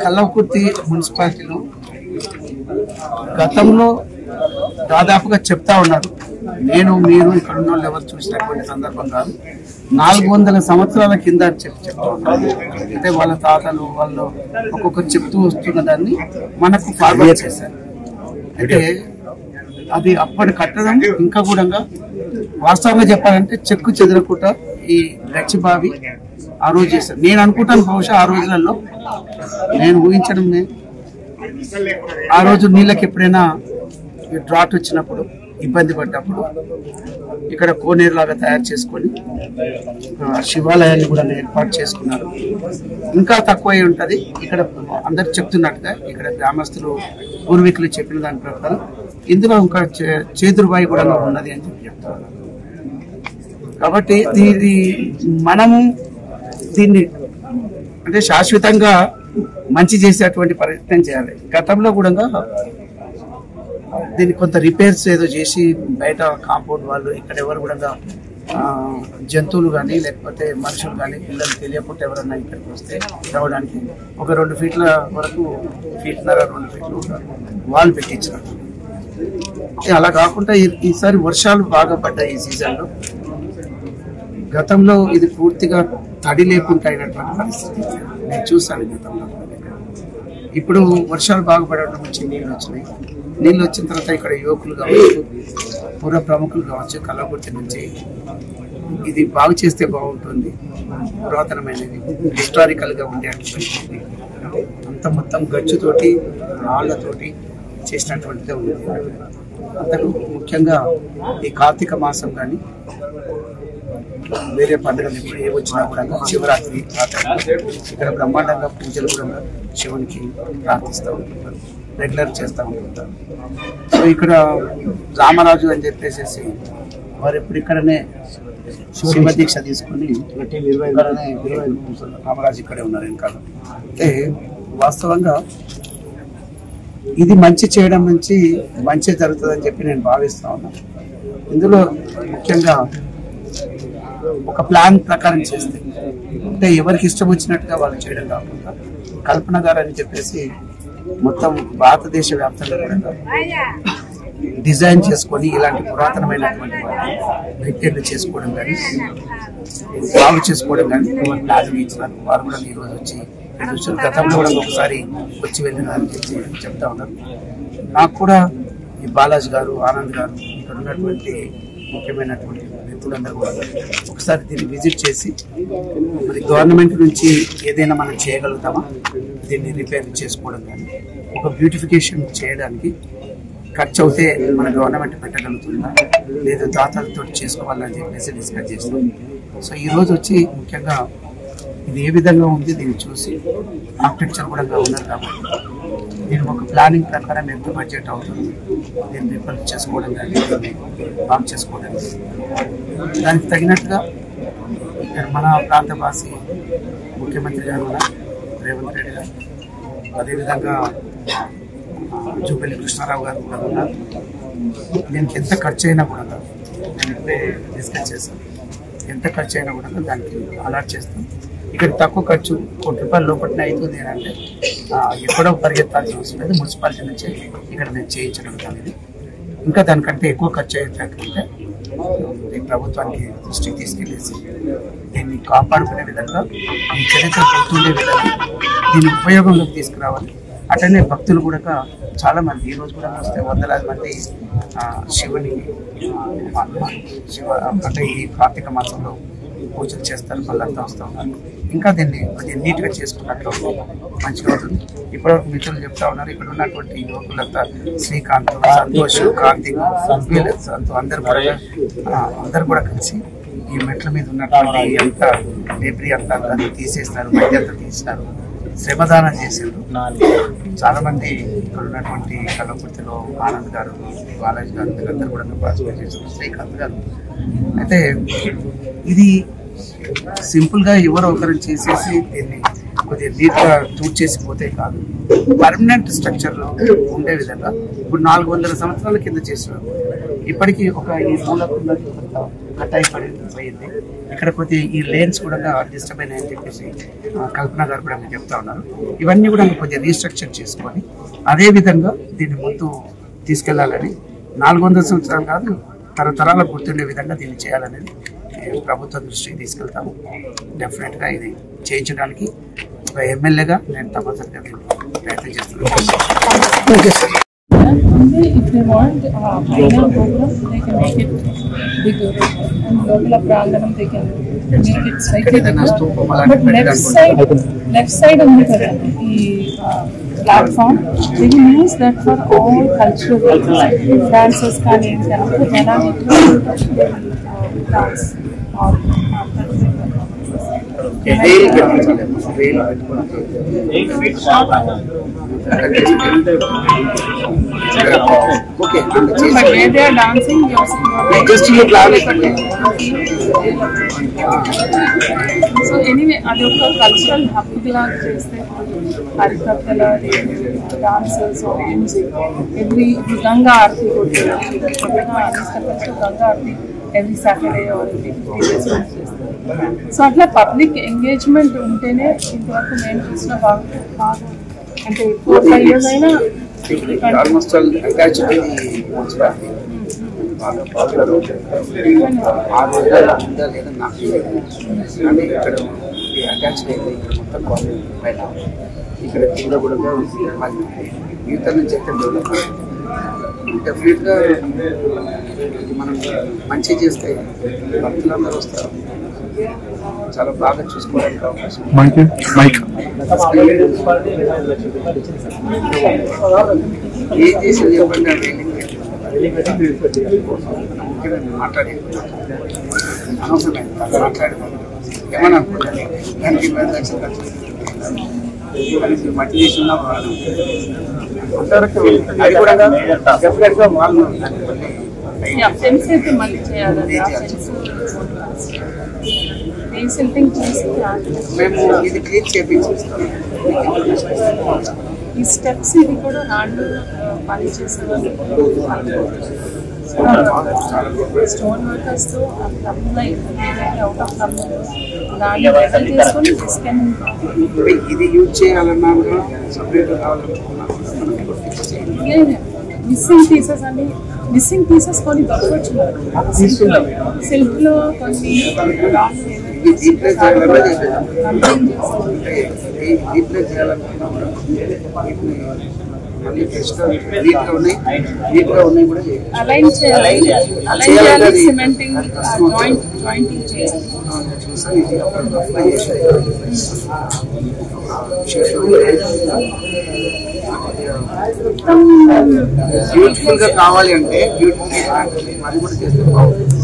కల్వకుర్తి మున్సిపాలిటీలో గతంలో దాదాపుగా చెప్తా ఉన్నారు, నేను మీరు ఇక్కడ ఉన్న వాళ్ళు ఎవరు చూసినటువంటి సందర్భం కాదు, 400 సంవత్సరాల కింద అని చెప్తా ఉన్నారు. అంటే వాళ్ళ తాతలు వాళ్ళు ఒక్కొక్కరు చెప్తూ వస్తున్న దాన్ని మనకు ఫార్వర్డ్ చేశారు. అయితే అది అప్పటి కట్టడం ఇంకా కూడా వాస్తవంగా చెప్పాలంటే చెక్కు చెదరకుండా ఈ గచ్చిబావి ఆ రోజు చేశారు. నేను అనుకుంటాను బహుశా ఆ రోజులలో నేను ఊహించడం, ఆ రోజు నీళ్ళకి ఎప్పుడైనా డ్రాట్ వచ్చినప్పుడు ఇబ్బంది పడ్డప్పుడు ఇక్కడ కోనేరు లాగా తయారు చేసుకొని శివాలయాన్ని కూడా ఏర్పాటు చేసుకున్నారు. ఇంకా తక్కువై ఉంటుంది ఇక్కడ అందరు చెప్తున్నట్టుగా, ఇక్కడ గ్రామస్తులు పూర్వీకులు చెప్పిన దాని ప్రకారం ఇందులో ఇంకా చేదురుబాయి కూడా ఉన్నది అని చెప్తున్నారు. కాబట్టి మనము దీన్ని అంటే శాశ్వతంగా మంచి చేసేటువంటి ప్రయత్నం చేయాలి. గతంలో కూడా దీన్ని కొంత రిపేర్స్ ఏదో చేసి బయట కాంపౌండ్ వాళ్ళు ఇక్కడ ఎవరు కూడా జంతువులు కానీ లేకపోతే మనుషులు కానీ పిల్లలు తెలియకుండా ఎవరన్నా ఇక్కడికి వస్తే రావడానికి ఒక 2 ఫీట్ల వరకు 1.5 ఫీట్ల 2 ఫీట్లు వాళ్ళు పెట్టించారు. అలా కాకుండా ఈసారి వర్షాలు బాగా పడ్డాయి ఈ సీజన్లో. గతంలో ఇది పూర్తిగా తడి లేకుండా అయినటువంటి పరిస్థితి నేను చూసాను గతంలో. ఇప్పుడు వర్షాలు బాగా పడడం నుంచి నీళ్ళు వచ్చినాయి. నీళ్ళు వచ్చిన తర్వాత ఇక్కడ యువకులు కావచ్చు, పూర్వ ప్రముఖులు కావచ్చు, కల్వకుర్తి నుంచి ఇది బాగు చేస్తే బాగుంటుంది, పురాతనమైనది హిస్టారికల్గా ఉండేటువంటి అంత మొత్తం గచ్చుతోటి రాళ్లతోటి చేసినటువంటిదే ఉంది. అంతకు ముఖ్యంగా ఈ కార్తీక మాసం కానీ వేరే పండుగలు ఇప్పుడు ఏ వచ్చినా కూడా శివరాత్రి ఇక్కడ బ్రహ్మాండంగా పూజలు కూడా శివునికి ప్రార్థిస్తూ ఉంటుంటారు, రెగ్యులర్ చేస్తూ ఉంటుంటారు. సో ఇక్కడ రామరాజు అని చెప్పేసి వారు ఎప్పుడు ఇక్కడనే శివ దీక్ష తీసుకుని రామరాజు ఇక్కడే ఉన్నారు ఇంకా. అంటే వాస్తవంగా ఇది మంచి చేయడం నుంచి మంచి జరుగుతుందని చెప్పి నేను భావిస్తా ఉన్నాను. ఇందులో ముఖ్యంగా ఒక ప్లాన్ ప్రకారం చేస్తే అంటే ఎవరికి ఇష్టం వచ్చినట్టుగా వాళ్ళు చేయడం కాకుండా కల్పన గారు అని చెప్పేసి మొత్తం భారతదేశ వ్యాప్తంగా కూడా డిజైన్ చేసుకొని ఇలాంటి పురాతనమైనటువంటి రిపేర్లు చేసుకోవడం కానీ బాగు చేసుకోవడం కానీ ప్లాన్ ఇచ్చినారు. వారు కూడా ఈరోజు వచ్చి గతంలో కూడా ఒకసారి వచ్చి వెళ్ళినారని చెప్పి చెప్తా ఉన్నారు. నాకు కూడా ఈ బాలాజీ గారు, ఆనంద్ గారు, ఇక్కడ ఉన్నటువంటి ముఖ్యమైనటువంటి వ్యక్తులందరూ కూడా ఒకసారి దీన్ని విజిట్ చేసి మరి గవర్నమెంట్ నుంచి ఏదైనా మనం చేయగలుగుతామా, దీన్ని రిపేర్ చేసుకోవడం కానీ ఒక బ్యూటిఫికేషన్ చేయడానికి ఖర్చు అవుతే మన గవర్నమెంట్ పెట్టగలుగుతుందా లేదా దాతలతో చేసుకోవాలని చెప్పేసి డిస్కస్ చేస్తాం. సో ఈరోజు వచ్చి ముఖ్యంగా ఇది ఏ విధంగా ఉంది దీన్ని చూసి ఆర్కిటెక్చర్ కూడా ఉన్నారు కాబట్టి దీని ఒక ప్లానింగ్ ప్రకారం ఎంత బడ్జెట్ అవుతుంది దీన్ని రిపేర్ చేసుకోవడం కానీ బాగు చేసుకోవడం దానికి తగినట్టుగా ఇక్కడ మన ప్రాంతవాసి ముఖ్యమంత్రి గారు కూడా రేవంత్ రెడ్డి గారు, అదేవిధంగా జూపల్లి కృష్ణారావు గారు కూడా ఉన్నారు. దీనికి ఎంత ఖర్చు అయినా కూడా నేను ఇప్పుడే డిస్కస్ చేశాను, ఎంత ఖర్చు అయినా కూడా దానికి అలాట్ చేస్తాం. ఇక్కడ తక్కువ ఖర్చు ₹1 లోపలనే అవుతుంది అని అంటే ఎక్కడో పరిగెత్తాల్సిన అవసరం లేదు, మున్సిపాలిటీ నుంచి ఇక్కడ నేను చేయించగలుగుతాను. ఇది ఇంకా దానికంటే ఎక్కువ ఖర్చు అయ్యేటట్టుంటే ప్రభుత్వానికి దృష్టికి తీసుకెళ్ళేసి దీన్ని కాపాడుకునే విధంగా ఈ చరిత్ర గుర్తుండే విధంగా దీని ఉపయోగంలోకి తీసుకురావాలి. అట్లనే భక్తులు కూడా చాలా మంది ఈ రోజు కూడా వస్తే వందలాది మంది శివుని అంటే ఈ కార్తీక మాసంలో పూజలు చేస్తారు, వాళ్ళంతా వస్తూ ఉన్నారు. ఇంకా దీన్ని నీట్గా చేసుకున్నట్లు మంచిగా అవుతుంది. ఇప్పటివరకు మిత్రులు చెప్తా ఉన్నారు, ఇక్కడ ఉన్నటువంటి యువకులంతా శ్రీకాంత్, సంతోష్, కార్తీక్, అందరు కూడా కలిసి ఈ మెట్ల మీద ఉన్నటువంటి అంతా డెబ్రీ అంతా తీసేస్తారు, మధ్య అంతా తీసినారు, శ్రమదానం చేశారు. చాలా మంది ఇక్కడ ఉన్నటువంటి కల్వకుర్తిలో ఆనంద్ గారు, బాలాజీ గారు వీళ్ళందరూ కూడా పార్టిసిపేట్ చేశారు, శ్రీకాంత్ గారు. అయితే ఇది సింపుల్గా ఎవరో ఒకరు చేసేసి దీన్ని కొద్దిగా నీట్గా టూట్ చేసిపోతే కాదు, పర్మనెంట్ స్ట్రక్చర్లో ఉండే విధంగా ఇప్పుడు 400 సంవత్సరాల కింద చేసినారు. ఇప్పటికీ ఒక ఈ మూలకున్న కట్ అయిపోయింది. ఇక్కడ కొద్ది ఈ లేన్స్ కూడా డిస్టర్బ్ అయినాయని చెప్పేసి కల్పన గారు కూడా మీరు చెప్తా ఉన్నారు. ఇవన్నీ కూడా కొద్దిగా రీస్ట్రక్చర్ చేసుకొని అదే విధంగా దీన్ని ముందు తీసుకెళ్లాలని, 400 సంవత్సరాలు కాదు తరతరాలకు గుర్తుండే విధంగా దీన్ని చేయాలనేది ప్రభుత్వం దృష్టికి తీసుకెళ్తాము. డెఫినెట్గా ఇది చేయించడానికి ఒక ఎమ్మెల్యేగా నేను తప్పనిసరిగా ప్రయత్నం చేస్తున్నాను. If they want minor program, they can make it bigger, and local pranganam they can make it slightly bigger. But left side on the platform, they can use that for all cultural dances, dance or Okay. But where they are dancing, just you so anyway, adoka cultural hub la cheste harikathala dances or music. Every Ganga Aarti Ganga Aarti every Saturday or every 50 days. So atla public engagement untene intavaraku main chusina baga ante 4-5 years aina almost all attached to the municipality. Attached అయితే మొత్తం పైన ఇక్కడ కింద కూడా youth నుంచి అయితే develop డెఫినెట్గా మనం మంచి చేస్తే భక్తులందరూ వస్తారు, చాలా బాగా చూసుకోవడానికి అవకాశం. ఏం చేసేది చెప్పండి, మాట్లాడే అనవసరమైన మాట్లాడేదాన్ని ఏమని అనుకుంటాను. దానికి 20 లక్షలు ఖర్చు మట్టి చేసి ఉన్నా అది కూడా డెఫినెట్గా వాళ్ళు మేము ఇది క్లీన్ చేయించేస్తాం. ఈ స్టెప్స్ ఇది కూడా నాడు పని చేసేవాళ్ళు స్టోన్ వర్కర్స్ తో అప్లై అవుట్ ఆఫ్ దాన్ని లెవెల్ చేసుకొని ఇది యూజ్ చేయాలన్నా సపరేట్ మిస్సింగ్ పీసెస్ కొన్ని దొరకవచ్చు. సిల్క్ లో కొన్ని అలైన్ చేయాలి, సిమెంటింగ్ జాయింటింగ్ చేయాలి. బ్యూటిఫుల్ గా కావాలి అంటే బ్యూటిఫుల్ అది కూడా చేస్తే బాగుంటుంది.